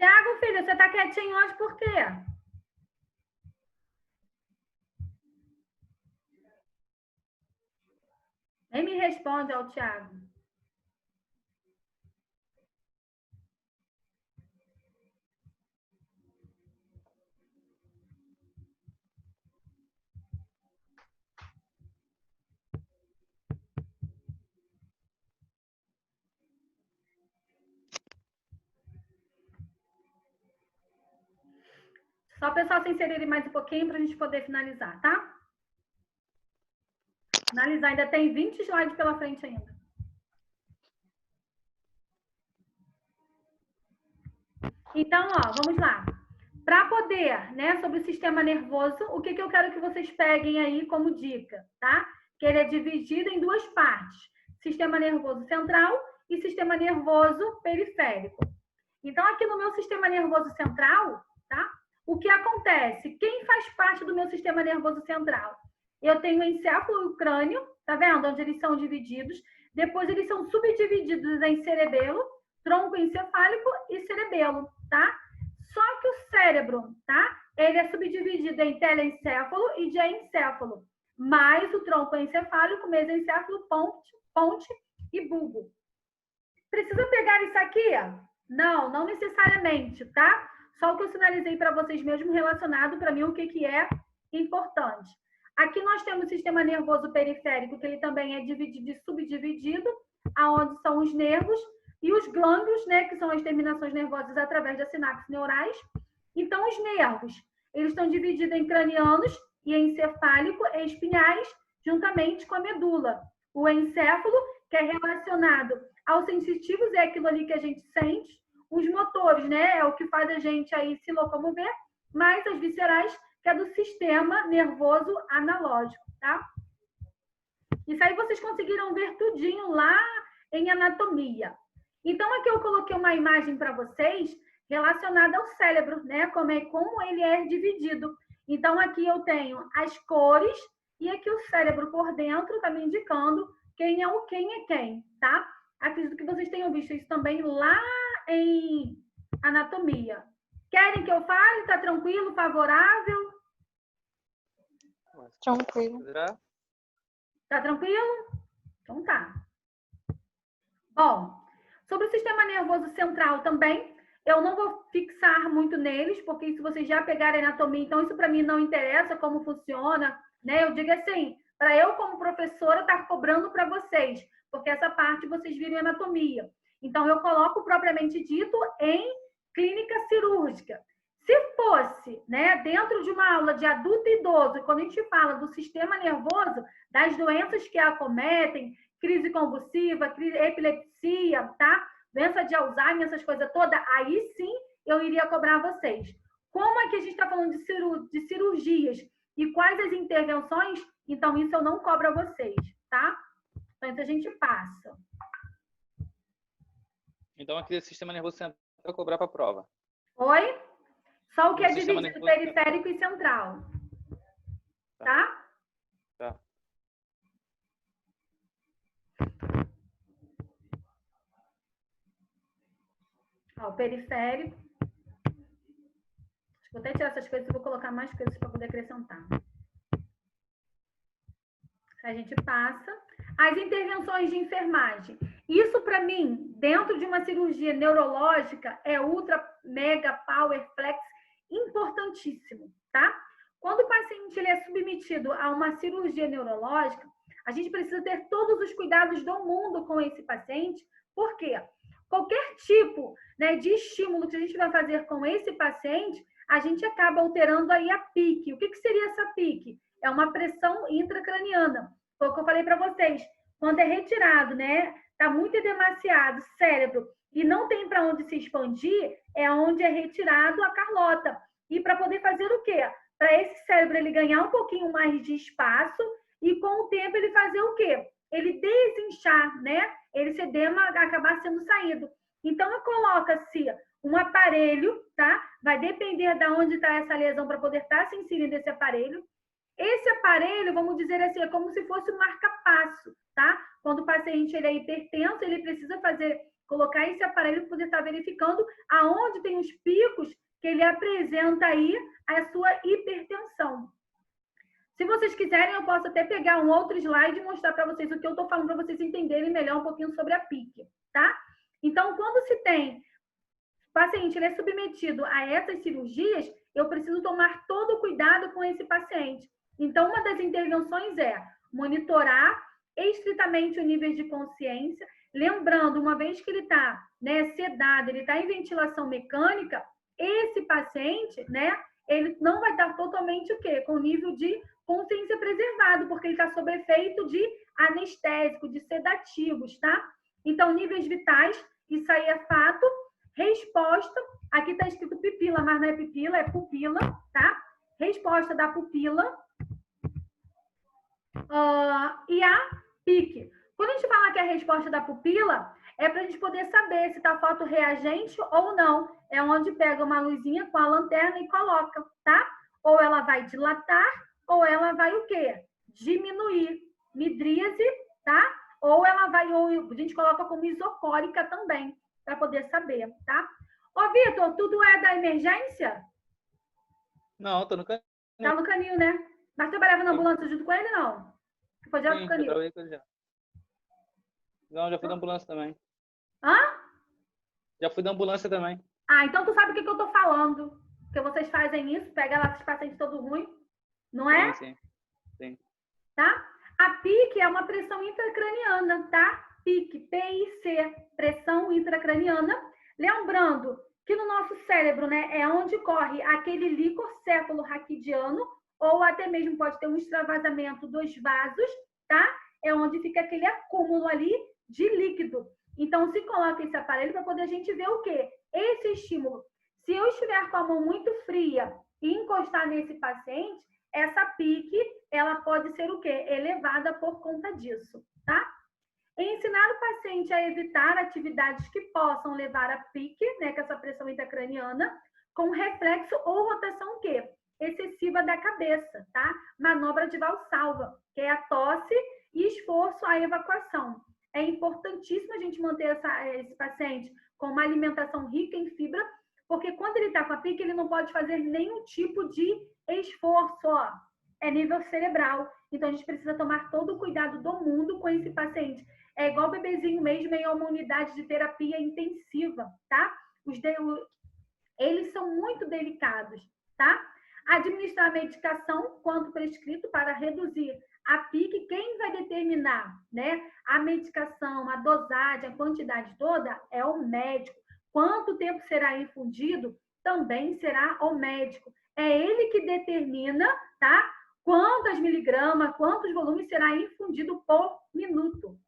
Tiago, filho, você tá quietinho hoje por quê? Nem me responde ao Tiago. Só o pessoal se inserirem mais um pouquinho para a gente poder finalizar, tá? Finalizar, ainda tem 20 slides pela frente ainda. Então, ó, vamos lá. Para poder, né, sobre o sistema nervoso, o que eu quero que vocês peguem aí como dica, tá? Que ele é dividido em duas partes: sistema nervoso central e sistema nervoso periférico. Então, aqui no meu sistema nervoso central, tá? O que acontece? Quem faz parte do meu sistema nervoso central? Eu tenho o encéfalo e o crânio, tá vendo? Onde eles são divididos. Depois, eles são subdivididos em cerebelo, tronco encefálico e cerebelo, tá? Só que o cérebro, tá? Ele é subdividido em telencéfalo e diencéfalo, mais o tronco encefálico, mesencéfalo, ponte e bulbo. Precisa pegar isso aqui? Não, não necessariamente, tá? Só o que eu sinalizei para vocês mesmo relacionado para mim o que é importante. Aqui nós temos o sistema nervoso periférico, que ele também é dividido e subdividido, aonde são os nervos e os glândulos, né, que são as terminações nervosas através das sinapses neurais. Então, os nervos, eles estão divididos em cranianos e encefálico e espinhais, juntamente com a medula. O encéfalo, que é relacionado aos sensitivos, é aquilo ali que a gente sente. Os motores, né, é o que faz a gente aí se locomover, mais as viscerais, que é do sistema nervoso analógico, tá? Isso aí vocês conseguiram ver tudinho lá em anatomia. Então, aqui eu coloquei uma imagem para vocês relacionada ao cérebro, né? Como ele é dividido. Então, aqui eu tenho as cores e aqui o cérebro por dentro está me indicando quem é quem, tá? Acredito que vocês tenham visto isso também lá em anatomia. Querem que eu fale? Tá tranquilo? Favorável? Tranquilo. Tá tranquilo? Então tá. Bom, sobre o sistema nervoso central também, eu não vou fixar muito neles, porque se vocês já pegarem anatomia, então isso para mim não interessa como funciona, né? Eu digo assim, para eu como professora estar cobrando para vocês, porque essa parte vocês viram em anatomia. Então eu coloco propriamente dito em clínica cirúrgica. Se fosse, né, dentro de uma aula de adulto e idoso, quando a gente fala do sistema nervoso, das doenças que acometem, crise convulsiva, epilepsia, tá? Doença de Alzheimer, essas coisas todas, aí sim eu iria cobrar vocês. Como é que a gente está falando de cirurgias e quais as intervenções, então isso eu não cobro a vocês, tá? Então isso a gente passa. Então aqui o sistema nervoso central vai cobrar para a prova. Oi? Só o que é dividido periférico e central. Tá? Tá. Ó, o periférico. Vou até tirar essas coisas e vou colocar mais coisas para poder acrescentar. A gente passa. As intervenções de enfermagem. Isso, para mim, dentro de uma cirurgia neurológica, é ultra, mega, power, flex, importantíssimo, tá? Quando o paciente ele é submetido a uma cirurgia neurológica, a gente precisa ter todos os cuidados do mundo com esse paciente, porque qualquer tipo, né, de estímulo que a gente vai fazer com esse paciente, a gente acaba alterando aí a PIC. O que seria essa PIC? É uma pressão intracraniana. Foi o que eu falei para vocês. Quando é retirado, né, está muito edemaciado o cérebro e não tem para onde se expandir, é onde é retirado a Carlota. E para poder fazer o quê? Para esse cérebro ele ganhar um pouquinho mais de espaço e com o tempo ele fazer o quê? Ele desinchar, né? Esse edema acabar sendo saído. Então, coloca-se um aparelho, tá? Vai depender de onde está essa lesão para poder estar se inserindo esse aparelho. Esse aparelho, vamos dizer assim, é como se fosse um marca-passo, tá? Quando o paciente ele é hipertenso, ele precisa fazer colocar esse aparelho para poder estar verificando aonde tem os picos que ele apresenta aí a sua hipertensão. Se vocês quiserem, eu posso até pegar um outro slide e mostrar para vocês o que eu estou falando, para vocês entenderem melhor um pouquinho sobre a PIC, tá? Então, quando se tem paciente ele é submetido a essas cirurgias, eu preciso tomar todo o cuidado com esse paciente. Então, uma das intervenções é monitorar estritamente o nível de consciência, lembrando, uma vez que ele está, né, sedado, ele está em ventilação mecânica, esse paciente, né, ele não vai estar totalmente o quê? Com o nível de consciência preservado, porque ele está sob efeito de anestésico, de sedativos, tá? Então, níveis vitais, isso aí é fato. Resposta, aqui está escrito pupila, mas não é pupila, é pupila, tá? Resposta da pupila. E a PIC. Quando a gente fala que é a resposta da pupila, é para a gente poder saber se está fotorreagente ou não. É onde pega uma luzinha com a lanterna e coloca, tá? Ou ela vai dilatar, ou ela vai o quê? Diminuir. Midríase, tá? Ou ela vai, ou a gente coloca como isocórica também, para poder saber, tá? Ô, Vitor, tudo é da emergência? Não, tô no canil. Tá no canil, né? Mas trabalhava na ambulância junto com ele, não? Foi direto pro canil? Trabalhei com ele já. Não, já fui da ambulância também. Hã? Já fui da ambulância também. Ah, então tu sabe o que eu tô falando. Porque vocês fazem isso, pega lá esses pacientes todo ruim. Não é? Sim. Tá? A PIC é uma pressão intracraniana, tá? PIC, P-I-C, pressão intracraniana. Lembrando que no nosso cérebro, né, é onde corre aquele líquor céfalo-raquidiano, ou até mesmo pode ter um extravasamento dos vasos, tá? É onde fica aquele acúmulo ali de líquido. Então, se coloca esse aparelho para poder a gente ver o quê? Esse estímulo. Se eu estiver com a mão muito fria e encostar nesse paciente, essa PIC, ela pode ser o quê? Elevada por conta disso, tá? Ensinar o paciente a evitar atividades que possam levar a PIC, né, que é essa pressão intracraniana, com reflexo ou rotação o quê? Excessiva da cabeça, tá? Manobra de Valsalva, que é a tosse e esforço à evacuação. É importantíssimo a gente manter esse paciente com uma alimentação rica em fibra, porque quando ele está com a PIC, ele não pode fazer nenhum tipo de esforço, ó. É nível cerebral. Então, a gente precisa tomar todo o cuidado do mundo com esse paciente. É igual o bebezinho mesmo em uma unidade de terapia intensiva, tá? Eles são muito delicados, tá? Administrar a medicação quanto prescrito para reduzir a PIC. Quem vai determinar, né, a medicação, a dosagem, a quantidade toda é o médico. Quanto tempo será infundido também será o médico. É ele que determina, tá? Quantas miligramas, quantos volumes será infundido por minuto.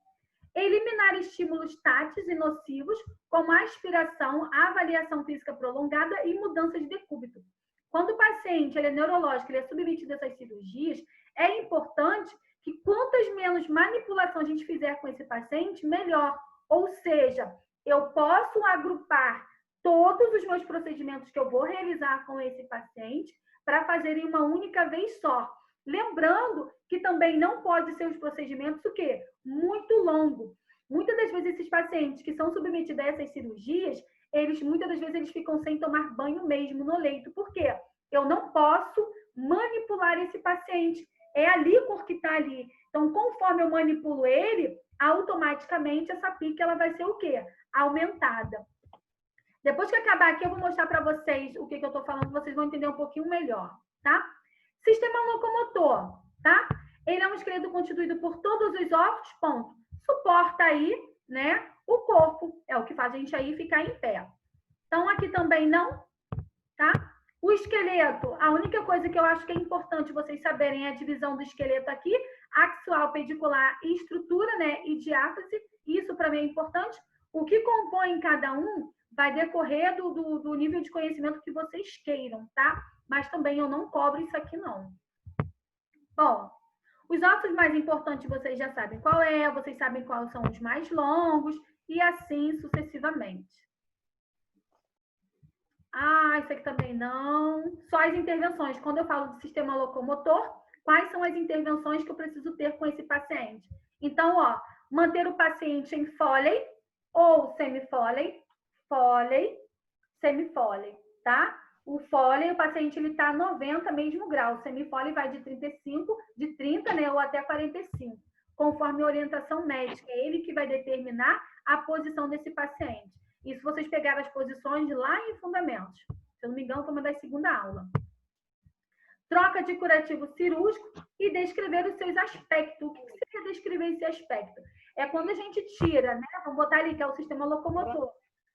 Eliminar estímulos táteis e nocivos, como a aspiração, a avaliação física prolongada e mudança de decúbito. Quando o paciente ele é neurológico, ele é submetido a essas cirurgias, é importante que quantas menos manipulação a gente fizer com esse paciente, melhor. Ou seja, eu posso agrupar todos os meus procedimentos que eu vou realizar com esse paciente para fazer em uma única vez só. Lembrando que também não pode ser os procedimentos o quê? Muito longo. Muitas das vezes esses pacientes que são submetidos a essas cirurgias, muitas das vezes eles ficam sem tomar banho mesmo no leito. Por quê? Eu não posso manipular esse paciente. É a líquor que está ali. Então, conforme eu manipulo ele, automaticamente essa PIC ela vai ser o quê? Aumentada. Depois que acabar aqui, eu vou mostrar para vocês o que eu estou falando, vocês vão entender um pouquinho melhor, tá? Sistema locomotor, tá? Ele é um esqueleto constituído por todos os órgãos, ponto. Suporta aí, né, o corpo. É o que faz a gente aí ficar em pé. Então, aqui também não, tá? O esqueleto, a única coisa que eu acho que é importante vocês saberem é a divisão do esqueleto aqui, axial, pedicular e estrutura, né, e diáfase. Isso para mim é importante. O que compõe cada um vai decorrer do nível de conhecimento que vocês queiram, tá? Mas também eu não cobro isso aqui, não. Bom, os ossos mais importantes vocês já sabem qual é, vocês sabem quais são os mais longos e assim sucessivamente. Ah, isso aqui também não. Só as intervenções. Quando eu falo de sistema locomotor, quais são as intervenções que eu preciso ter com esse paciente? Então, ó, manter o paciente em Foley, ou semifóley, fóley, semifóley, tá? O fóley, o paciente ele tá a 90 mesmo grau. O semifóley vai de 35, de 30, né, ou até 45, conforme a orientação médica. É ele que vai determinar a posição desse paciente. Isso vocês pegaram as posições lá em fundamentos. Se eu não me engano, foi uma da segunda aula. Troca de curativo cirúrgico e descrever os seus aspectos. O que seria descrever esse aspecto? É quando a gente tira, né? Vamos botar ali que é o sistema locomotor,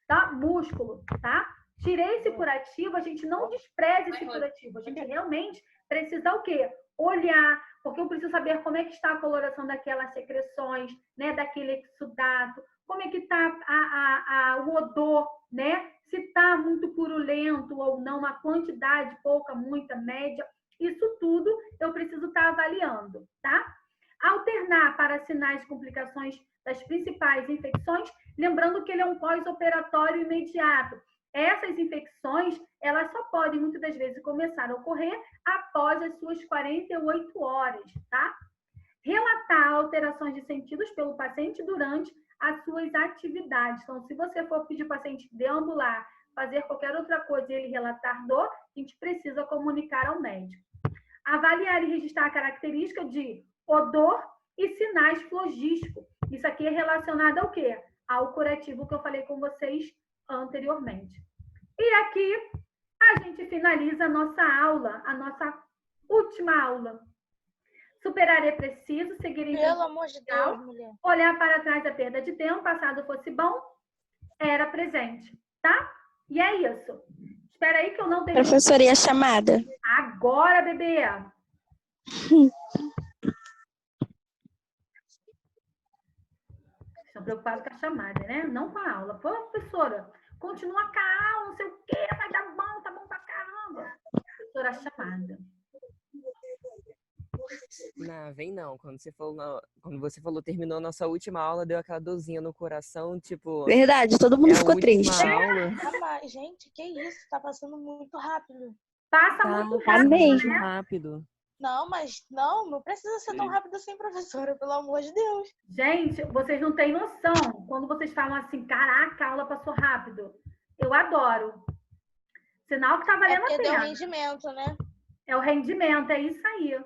tá? Músculo, tá? Tirei esse curativo, a gente não despreza esse curativo. A gente realmente precisa o quê? Olhar, porque eu preciso saber como é que está a coloração daquelas secreções, né? Daquele exudato, como é que está o odor, né? Se está muito purulento ou não, a quantidade, pouca, muita, média. Isso tudo eu preciso estar avaliando, tá? Alternar para sinais de complicações das principais infecções, lembrando que ele é um pós-operatório imediato. Essas infecções, elas só podem, muitas das vezes, começar a ocorrer após as suas 48 horas, tá? Relatar alterações de sentidos pelo paciente durante as suas atividades. Então, se você for pedir para o paciente deambular, fazer qualquer outra coisa e ele relatar dor, a gente precisa comunicar ao médico. Avaliar e registrar a característica de odor e sinais flogísticos. Isso aqui é relacionado ao quê? Ao curativo que eu falei com vocês anteriormente. E aqui a gente finaliza a nossa aula, a nossa última aula. Superar é preciso, seguir em Pelo amor de Deus, mulher. Olhar para trás é perda de tempo, passado fosse bom, era presente, tá? E é isso. Espera aí que eu não tenho... Professora, e a chamada? Agora, bebê! Estão preocupados com a chamada, né? Não com a aula. Pô, professora, continua com a aula, não sei o quê, vai dar bom, tá bom pra caramba. Professora, a chamada. Não, vem não. Quando você falou, terminou a nossa última aula, deu aquela dorzinha no coração, tipo... Verdade, todo mundo ficou triste. Aula. Gente, que isso? Tá passando muito rápido. Passa muito rápido, mesmo. né? Rápido. Não, mas não precisa ser tão rápido assim, professora, pelo amor de Deus. Gente, vocês não têm noção. Quando vocês falam assim, caraca, a aula passou rápido. Eu adoro. Sinal que tá valendo a porque deu pena. rendimento, né? É o rendimento, é isso aí.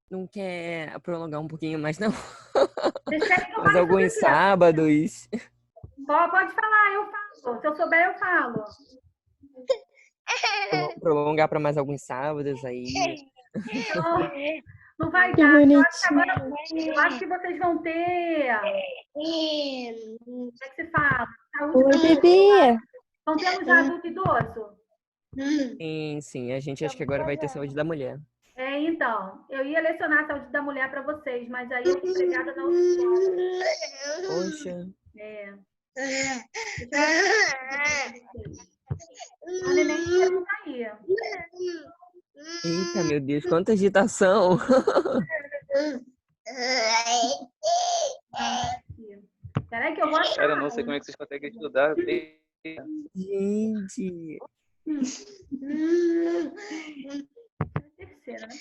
Não quer prolongar um pouquinho mais, não? Vocês querem que eu Mas fale alguns sobre isso? sábados. Pode falar, eu falo. Se eu souber, eu falo. Prolongar para mais alguns sábados aí. Não vai Que dar. bonitinho. Eu acho que vocês vão ter... Como é que se fala? Saúde Oi, mental. bebê. Estão tendo já adulto idoso? Sim. A gente acho que agora vai ter saúde da mulher. Então, eu ia lecionar a saúde da mulher para vocês, mas aí eu fui empregada na Poxa. A neném não tá aí. Eita, meu Deus, quanta agitação. Peraí que eu vou achar. Cara, não sei como é que vocês conseguem estudar. Gente. Terceira, né?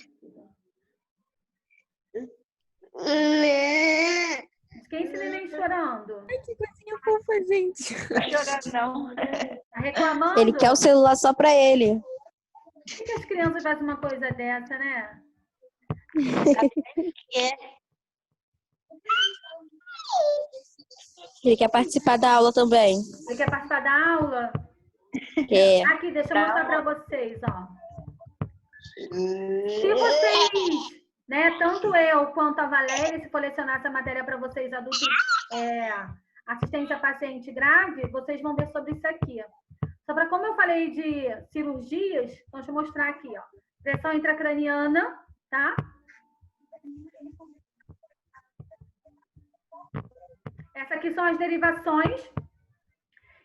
Quem esse neném chorando? Ai, que coisinha fofa, gente. Não chorar, não. Tá reclamando? Ele quer o celular só pra ele. Por que as crianças fazem uma coisa dessa, né? Ele quer participar da aula também. Você quer participar da aula? Quer. Aqui, deixa eu mostrar para vocês, ó. Se vocês, né, tanto eu quanto a Valéria, se for lecionar essa matéria para vocês, adultos, assistência a paciente grave, vocês vão ver sobre isso aqui. Só para, como eu falei de cirurgias, então deixa eu mostrar aqui, ó. Pressão intracraniana, tá? Essas aqui são as derivações.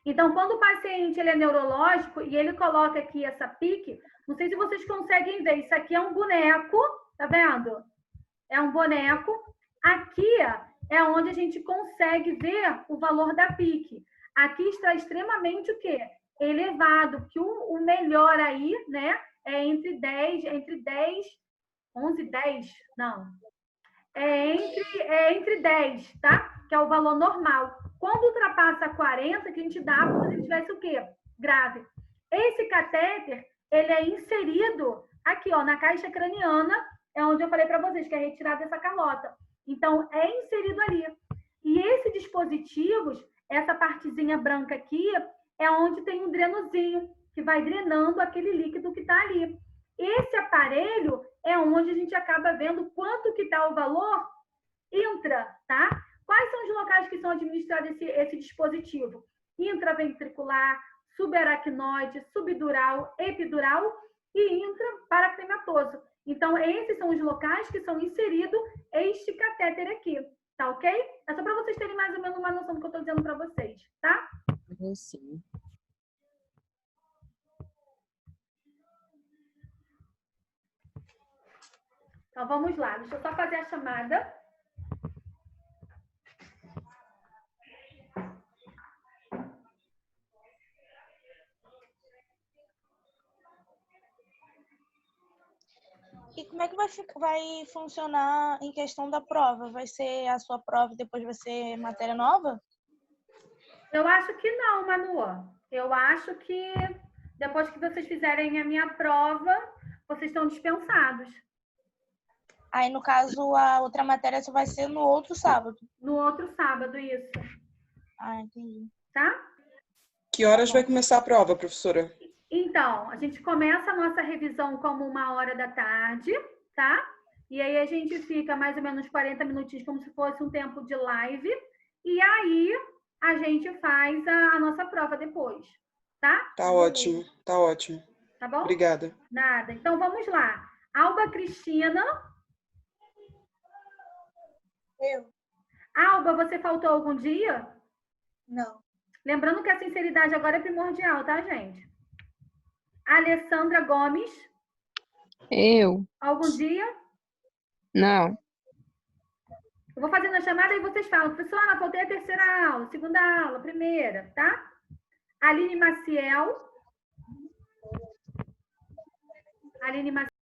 Então, quando o paciente ele é neurológico e ele coloca aqui essa pique, não sei se vocês conseguem ver, isso aqui é um boneco, tá vendo? É um boneco. Aqui é onde a gente consegue ver o valor da pique. Aqui está extremamente o quê? Elevado, que o melhor aí, né, é entre 10, 11, 10, não. É entre 10, tá? Que é o valor normal. Quando ultrapassa 40, que a gente dá como se ele tivesse o quê? Grave. Esse catéter, ele é inserido aqui, ó, na caixa craniana, é onde eu falei para vocês, que é retirada dessa calota. Então, é inserido ali. E esse dispositivos, essa partezinha branca aqui, é onde tem um drenozinho, que vai drenando aquele líquido que está ali. Esse aparelho é onde a gente acaba vendo quanto que está o valor intra, tá? Quais são os locais que são administrados esse dispositivo? Intraventricular, subaracnoide, subdural, epidural e intraparacrematoso. Então, esses são os locais que são inseridos este catéter aqui, tá ok? É só para vocês terem mais ou menos uma noção do que eu estou dizendo para vocês, tá? Sim. Então, vamos lá. Deixa eu só fazer a chamada. E como é que vai funcionar em questão da prova? Vai ser a sua prova e depois vai ser matéria nova? Eu acho que não, Manu. Eu acho que depois que vocês fizerem a minha prova, vocês estão dispensados. Aí, no caso, a outra matéria só vai ser no outro sábado. No outro sábado, isso. Ah, entendi. Tá? Que horas vai começar a prova, professora? Então, a gente começa a nossa revisão como 1h da tarde, tá? E aí a gente fica mais ou menos 40 minutinhos, como se fosse um tempo de live. E aí a gente faz a nossa prova depois, tá? Tá ótimo, tá ótimo. Tá bom? Obrigada. Nada. Então, vamos lá. Alba Cristina. Eu? Alba, você faltou algum dia? Não. Lembrando que a sinceridade agora é primordial, tá, gente? Alessandra Gomes. Eu? Algum dia? Não. Eu vou fazendo a chamada e vocês falam, professora, faltei a terceira aula, segunda aula, primeira, tá? Aline Maciel. Aline Maciel.